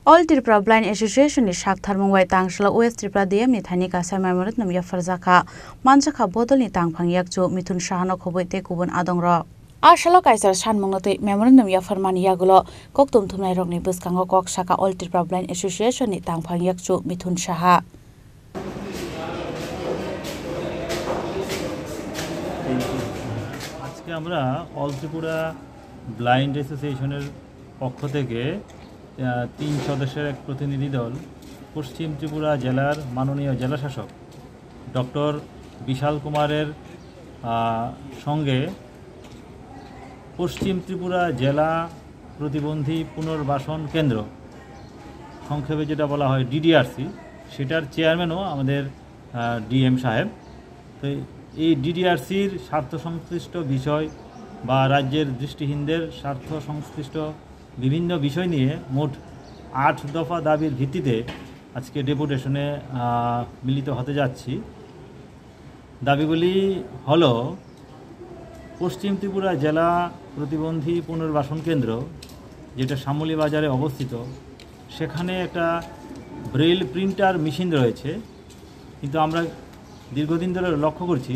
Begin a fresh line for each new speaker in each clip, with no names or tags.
All Tripura Blind Association ni Shakthar Mungwai Tangshala West Tripura DM ni Thani ka Samaimorot nam Yafarzaka Manjaka Bodol ni Tangphang Yakchu Mithun Shahano Khoboite Kubun Adongro Ashalo Kaisar Shanmungnote Memorandum Yafarmani Yagulo Koktum Thumnai Rokni Buskango Kok Shaka All Tripura Blind Association ni Tangphang Yakchu Mithun Shaha
আজকে আমরা all Tripura blind অ্যাসোসিয়েশনের পক্ষ থেকে 3 সদস্যের এক প্রতিনিধি দল পশ্চিম ত্রিপুরা জেলার মাননীয় জেলাশাসক ডক্টর বিশাল কুমারের সঙ্গে পশ্চিম ত্রিপুরা জেলা প্রতিবন্ধী পুনর্বাসন কেন্দ্র সংক্ষেপে যেটা বলা হয় ডিডিআরসি সেটার চেয়ারম্যানও আমাদের ডিএম সাহেব। তো এই ডিডিআরসির স্বার্থ সংশ্লিষ্ট বিষয় বা রাজ্যের দৃষ্টিহীনদের স্বার্থ সংশ্লিষ্ট বিভিন্ন বিষয় নিয়ে মোট 8 দফা দাবির ভিত্তিতে আজকে ডেপুটেশনে মিলিত হতে যাচ্ছি। দাবিগুলি হলো পশ্চিম ত্রিপুরা জেলা প্রতিবন্ধী পুনর্বাসন কেন্দ্র যেটা শ্যামলী বাজারে অবস্থিত, সেখানে একটা ব্রেইল প্রিন্টার মেশিন রয়েছে, কিন্তু আমরা দীর্ঘদিন ধরে লক্ষ্য করছি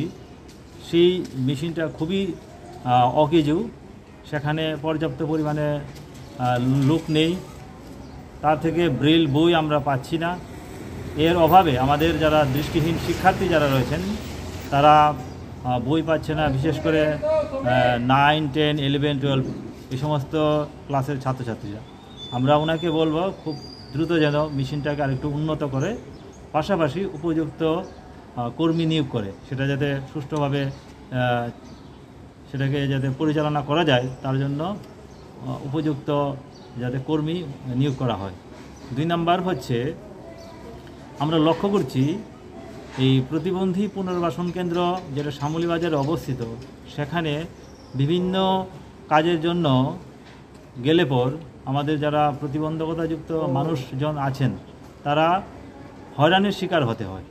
সেই মেশিনটা খুবই অকেজু, সেখানে পর্যাপ্ত পরিমাণে লোক নেই, তার থেকে ব্রেইল বই আমরা পাচ্ছি না। এর অভাবে আমাদের যারা দৃষ্টিহীন শিক্ষার্থী যারা রয়েছেন তারা বই পাচ্ছে না, বিশেষ করে 9, 10, 11, 12 এই সমস্ত ক্লাসের ছাত্রছাত্রীরা। আমরা ওনাকে বলবো খুব দ্রুত যেন মেশিনটাকে আরেকটু উন্নত করে পাশাপাশি উপযুক্ত কর্মী নিয়োগ করে সেটা যাতে সুষ্ঠুভাবে সেটাকে যাতে পরিচালনা করা যায় তার জন্য উপযুক্ত যাতে কর্মী নিয়োগ করা হয়। 2 নাম্বার হচ্ছে আমরা লক্ষ্য করছি এই প্রতিবন্ধী পুনর্বাসন কেন্দ্র যেটা শ্যামলী বাজারে অবস্থিত, সেখানে বিভিন্ন কাজের জন্য গেলে পর আমাদের যারা প্রতিবন্ধকতাযুক্ত মানুষজন আছেন তারা হয়রানির শিকার হতে হয়।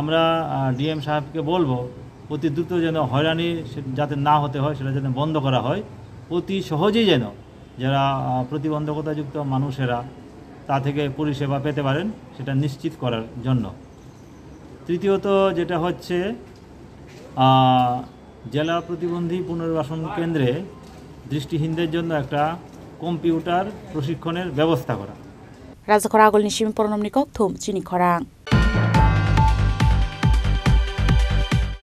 আমরা ডিএম সাহেবকে বলবো অতি দ্রুত যেন হয়রানি যাতে না হতে হয় সেটা যেন বন্ধ করা হয়, অতি সহজেই যেন যারা প্রতিবন্ধকতাযুক্ত মানুষেরা তা থেকে পরিষেবা পেতে পারেন সেটা নিশ্চিত করার জন্য। তৃতীয়ত যেটা হচ্ছে জেলা প্রতিবন্ধী পুনর্বাসন কেন্দ্রে দৃষ্টিহীনদের জন্য একটা কম্পিউটার প্রশিক্ষণের ব্যবস্থা করা।
রাজা খরা আগল নিশিম পরনমনি কক থুম চিনি খরাং।